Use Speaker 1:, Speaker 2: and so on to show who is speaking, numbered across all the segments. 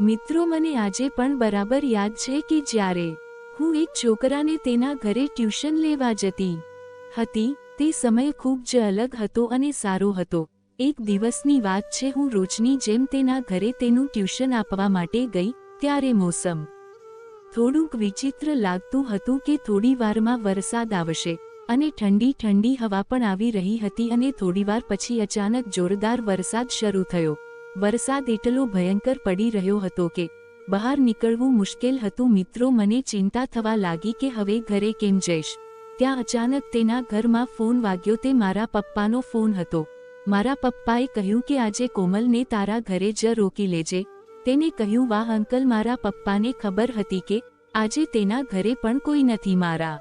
Speaker 1: મિત્રો, મને આજે પણ બરાબર યાદ છે કે જ્યારે હું એક છોકરાને તેના ઘરે ટ્યુશન લેવા જતી હતી, તે સમય ખૂબ જ અલગ હતો અને સારો હતો. એક દિવસની વાત છે, હું રોજની જેમ તેના ઘરે તેનું ટ્યુશન આપવા માટે ગઈ, ત્યારે મોસમ થોડુંક વિચિત્ર લાગતું હતું કે થોડી વારમાં વરસાદ આવશે અને ઠંડી ઠંડી હવા પણ આવી રહી હતી અને થોડીવાર પછી અચાનક જોરદાર વરસાદ શરૂ થયો. વરસાદ એટલો ભયંકર પડી રહ્યો હતો કે બહાર નીકળવું મુશ્કેલ હતું. મિત્રો, મને ચિંતા થવા લાગી કે હવે ઘરે કેમ જઈશ. ત્યાં અચાનક તેના ઘરમાં ફોન વાગ્યો. તે મારા પપ્પાનો ફોન હતો. મારા પપ્પાએ કહ્યું કે આજે કોમલને તારા ઘરે જ રોકી લેજે. તેને કહ્યું, વાહ અંકલ. મારા પપ્પાને ખબર હતી કે આજે તેના ઘરે પણ કોઈ નથી. મારા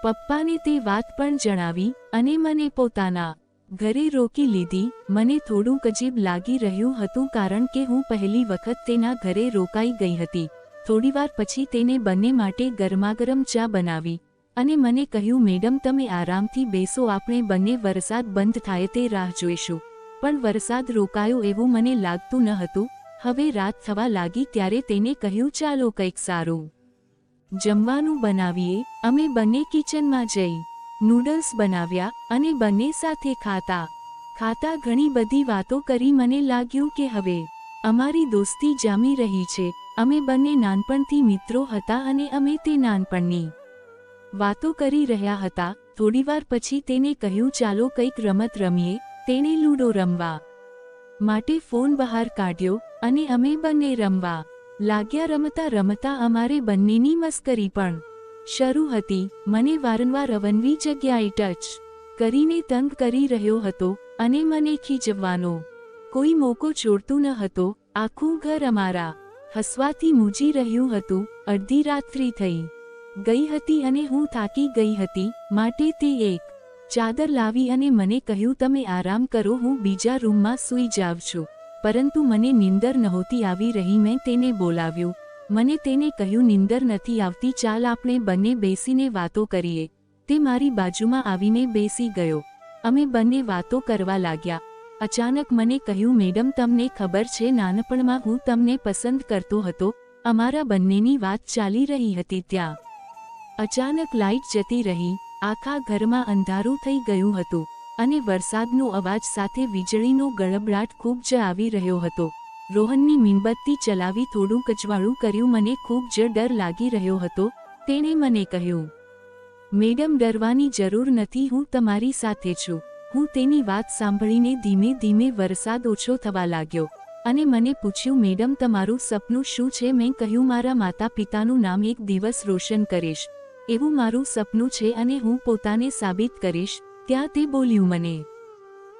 Speaker 1: પપ્પાને તે વાત પણ જણાવી અને મને પોતાના ઘરે રોકી લીધી. મને થોડુંક અજીબ લાગી રહ્યું હતું કારણ કે હું પહેલી વખત તેના ઘરે રોકાઈ ગઈ હતી. થોડીવાર પછી તેને બંને માટે ગરમાગરમ ચા બનાવી અને મને કહ્યું, મેડમ તમે આરામથી બેસો, આપણે બંને વરસાદ બંધ થાય તે રાહ જોઈશું. પણ વરસાદ રોકાયો એવું મને લાગતું ન હતું. હવે રાત થવા લાગી ત્યારે તેને કહ્યું, ચાલો કંઈક સારું જમવાનું બનાવીએ. અમે બંને કિચનમાં જઈ નૂડલ્સ બનાવ્યા અને બંને સાથે ખાતા ખાતા ઘણી બધી વાતો કરી. મને લાગ્યું કે હવે અમારી દોસ્તી જામી રહી છે. અમે બંને નાનપણથી મિત્રો હતા અને અમે તે નાનપણની વાતો કરી રહ્યા હતા. થોડીવાર પછી તેને કહ્યું, ચાલો કંઈક રમત રમીએ. તેણે લૂડો રમવા માટે ફોન બહાર કાઢ્યો અને અમે બંને રમવા લાગ્યા. રમતા રમતા અમારે બંનેની મસ્કરી પણ શરૂ હતી. મને વારંવાર અવનવી જગ્યાએ ટચ કરીને તંગ કરી રહ્યો હતો અને મને ખીજવવાનો કોઈ મોકો છોડતું ન હતો. આખું ઘર અમારા હસવાથી મૂજી રહ્યું હતું. અડધી રાત્રિ થઈ ગઈ હતી અને હું થાકી ગઈ હતી, માટે તે એક ચાદર લાવી અને મને કહ્યું, તમે આરામ કરો, હું બીજા રૂમમાં સૂઈ જાઉં છું. પરંતુ મને નીંદર નહોતી આવી રહી. મેં તેને બોલાવ્યું. મને તેને કહ્યું, નીંદર નથી આવતી, ચાલ આપણે બંને બેસીને વાતો કરીએ. તે મારી બાજુમાં આવીને બેસી ગયો. અમે બંને વાતો કરવા લાગ્યા. અચાનક મને કહ્યું, મેડમ તમને ખબર છે, નાનપણમાં હું તમને પસંદ કરતો હતો. અમારા બંનેની વાત ચાલી રહી હતી ત્યાં અચાનક લાઇટ જતી રહી. આખા ઘરમાં અંધારું થઈ ગયું હતું અને વરસાદનો અવાજ સાથે વીજળીનો ગડગડાટ ખૂબ જ આવી રહ્યો હતો. રોહનની મીણબત્તી ચલાવી થોડું અજવાળું કર્યું. મને ખૂબ જ ડર લાગી રહ્યો હતો. તેણે મને કહ્યું, મેડમ ડરવાની જરૂર નથી, હું તમારી સાથે છું. હું તેની વાત સાંભળીને ધીમે ધીમે વરસાદ ઓછો થવા લાગ્યો અને મને પૂછ્યું, મેડમ તમારું સપનું શું છે? મેં કહ્યું, મારા માતા પિતાનું નામ એક દિવસ રોશન કરીશ. એવું મારું સપનું છે અને હું પોતાને સાબિત કરીશ. ત્યાં તે બોલ્યું, મને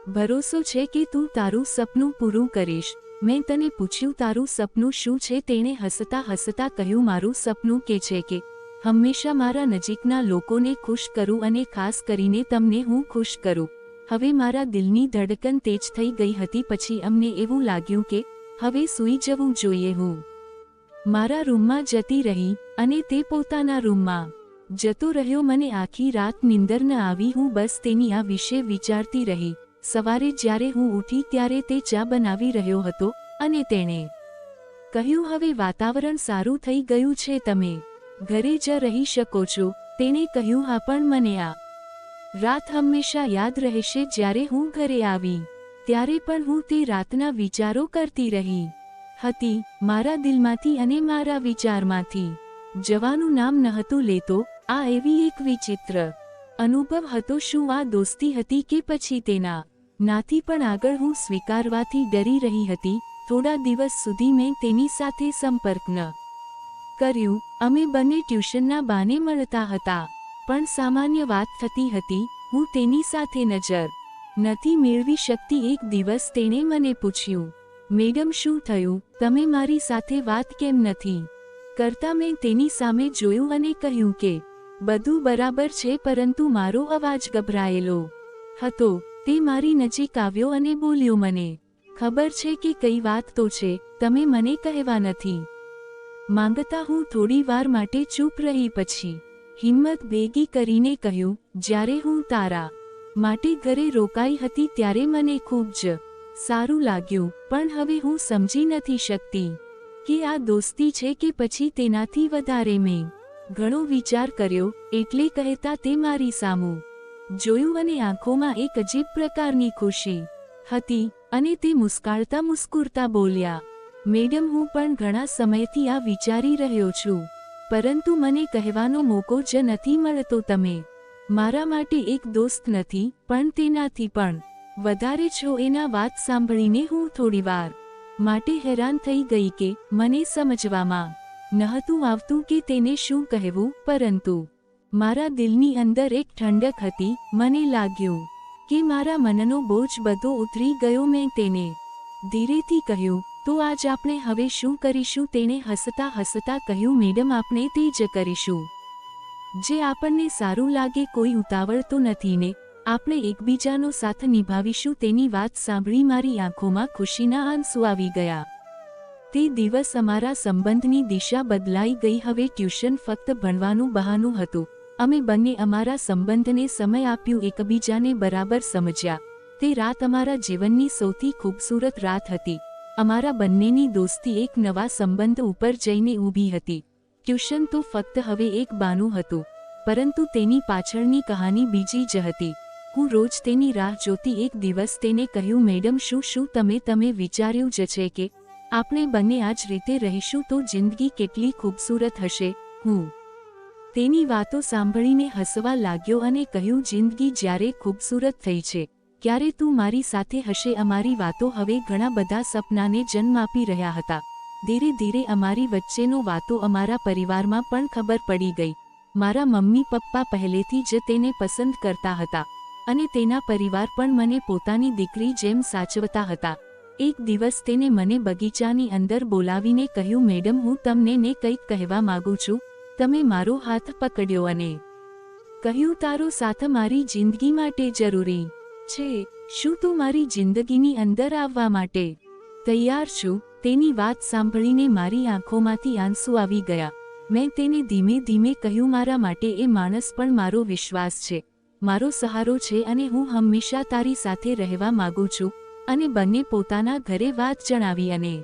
Speaker 1: ભરોસો છે કે તું તારું સપનું પૂરું કરીશ. મેં તને પૂછ્યું, તારું સપનું શું છે? તેણે હસતા હસતા કહ્યું, મારું સપનું કે છે કે હંમેશા મારા નજીકના લોકોને ખુશ કરું અને ખાસ કરીને તમને હું ખુશ કરું. હવે મારા દિલની ધડકન તેજ થઈ ગઈ હતી. પછી અમને એવું લાગ્યું કે હવે સૂઈ જવું જોઈએ. હું મારા રૂમમાં જતી રહી અને તે પોતાના રૂમમાં જતો રહ્યો. મને આખી રાત નીંદર ન આવી. હું બસ તેની આ વિશે વિચારતી રહી. સવારે જ્યારે હું ઉઠી ત્યારે તે ચા બનાવી રહ્યો હતો અને તેણે કહ્યું, હવે વાતાવરણ સારું થઈ ગયું છે, તમે ઘરે જ રહી શકો છો. તેણે કહ્યું, હા, પણ મને આ રાત હંમેશા યાદ રહેશે. જ્યારે હું ઘરે આવી ત્યારે પણ હું તે રાતના વિચારો કરતી રહી હતી. મારા દિલમાંથી અને મારા વિચારમાંથી જવાનું નામ નહોતું લેતો. આ એવી એક વિચિત્ર અનુભવ હતો. શું આ દોસ્તી હતી કે પછી તેના નાથી પણ આગળ? હું સ્વીકારવાથી ડરી રહી હતી. થોડા દિવસ સુધી મેં તેની સાથે સંપર્ક ન કર્યું. અમે બંને ટ્યુશનના બહાને મળતા હતા, પણ સામાન્ય વાત થતી હતી. હું તેની સાથે નજર નથી મેળવી શકતી. એક દિવસ તેણે મને પૂછ્યું, મેડમ શું થયું? તમે મારી સાથે વાત કેમ નથી કરતા? મેં તેની સામે જોયું અને કહ્યું કે બધું બરાબર છે, પરંતુ મારો અવાજ ગભરાયેલો હતો. તે મારી નજીક આવ્યો અને બોલ્યો, મને ખબર છે કે કઈ વાત તો છે, તમે મને કહેવા નથી માંગતા. હું થોડી વાર માટે ચૂપ રહી. પછી હિંમત ભેગી કરીને કહ્યું, જ્યારે હું તારા માટે ઘરે રોકાઈ હતી ત્યારે મને ખૂબ જ સારું લાગ્યું, પણ હવે હું સમજી નથી શકતી કે આ દોસ્તી છે કે પછી તેનાથી વધારે. મેં ઘણો વિચાર કર્યો, એટલે કહેતા તે મારી સામું જોયું અને આંખોમાં એક અજીબ પ્રકારની ખુશી હતી અને તે મુસ્કુરતા બોલ્યા, મેડમ, હું પણ ઘણા સમયથી આ વિચારી રહ્યો છું, પરંતુ મને કહેવાનો મોકો જ નથી મળતો. તમે મારા માટે એક દોસ્ત નથી, પણ તેનાથી પણ વધારે છો. એના વાત સાંભળીને હું થોડીવાર માટે હેરાન થઈ ગઈ કે મને સમજવામાં નહોતું આવતું કે તેને શું કહેવું, પરંતુ મારા દિલની અંદર એક ઠંડક હતી. મને લાગ્યું કે મારા મનનો બોજ બધો ઉતરી ગયો. મેં તેને ધીરેથી કહ્યું, તો આજ આપણે હવે શું કરીશું? તેણે હસતા હસતા કહ્યું, મેડમ, આપણે તે જ કરીશું જે આપણને સારું લાગે. કોઈ ઉતાવળ તો નથી ને? આપણે એકબીજાનો સાથ નિભાવીશું. તેની વાત સાંભળી મારી આંખોમાં ખુશીના આંસુ આવી ગયા. તે દિવસ અમારા સંબંધની દિશા બદલાઈ ગઈ. હવે ટ્યુશન ફક્ત ભણવાનું બહાનું હતું. અમે બંને અમારા સંબંધને સમય આપ્યું, એકબીજાને બરાબર સમજ્યા. તે રાત અમારા જીવનની સૌથી ખૂબસૂરત રાત હતી. અમારા બંનેની દોસ્તી એક નવા સંબંધ ઉપર જઈને ઊભી હતી. ટ્યુશન તો ફક્ત હવે એક બહાનું હતું, પરંતુ તેની પાછળની કહાની બીજી જ હતી. હું રોજ તેની રાહ જોતી. એક દિવસ તેને કહ્યું, મેડમ, શું તમે વિચાર્યું જ છે કે આપણે બંને આ જ રીતે રહીશું તો જિંદગી કેટલી ખૂબસૂરત હશે? હું તેની વાતો સાંભળીને હસવા લાગ્યો અને કહ્યું, જિંદગી જ્યારે ખૂબસૂરત થઈ છે ત્યારે તું મારી સાથે હશે. અમારી વાતો હવે ઘણા બધા સપનાને જન્મ આપી રહ્યા હતા. ધીરે ધીરે અમારી વચ્ચેનો વાતો અમારા પરિવારમાં પણ ખબર પડી ગઈ. મારા મમ્મી પપ્પા પહેલેથી જ તેને પસંદ કરતા હતા અને તેના પરિવાર પણ મને પોતાની દીકરી જેમ સાચવતા હતા. એક દિવસ તેને મને બગીચાની અંદર બોલાવીને કહ્યું, મેડમ, હું તમને ને કંઈક કહેવા માંગુ છું. તમે મારો હાથ પકડ્યો અને કહ્યું, તારો સાથ મારી જિંદગી માટે જરૂરી છે. શું તું મારી જિંદગીની અંદર આવવા માટે તૈયાર છું? તેની વાત સાંભળીને મારી આંખોમાંથી આંસુ આવી ગયા. મેં તેને ધીમે ધીમે કહ્યું, મારા માટે એ માણસ પણ મારો વિશ્વાસ છે, મારો સહારો છે અને હું હંમેશા તારી સાથે રહેવા માંગુ છું. અને બંને પોતાના ઘરે વાત જણાવી અને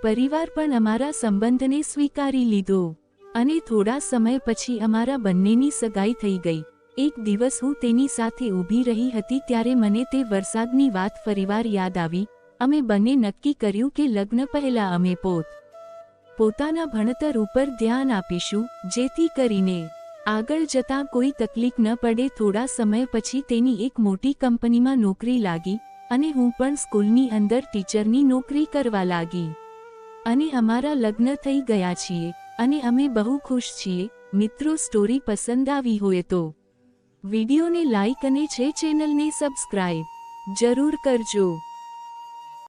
Speaker 1: પરિવાર પણ અમારા સંબંધને સ્વીકારી લીધો. અને થોડા સમય પછી અમારા બંનેની સગાઈ થઈ ગઈ. એક દિવસ હું તેની સાથે ઊભી રહી હતી ત્યારે મને તે વરસાદની વાત ફરીવાર યાદ આવી. અમે બંને નક્કી કર્યું કે લગ્ન પહેલા અમે પોતાના ભણતર ઉપર ધ્યાન આપીશું, જેથી કરીને આગળ જતાં કોઈ તકલીફ ન પડે. થોડા સમય પછી તેની એક મોટી કંપનીમાં નોકરી લાગી અને હું પણ સ્કૂલની અંદર ટીચરની નોકરી કરવા લાગી. અને અમારા લગ્ન થઈ ગયા છીએ અને અમે બહુ ખુશ છીએ. મિત્રો, સ્ટોરી પસંદ આવી હોય તો વિડીયોને લાઈક અને ચેનલને સબસ્ક્રાઇબ જરૂર કરજો.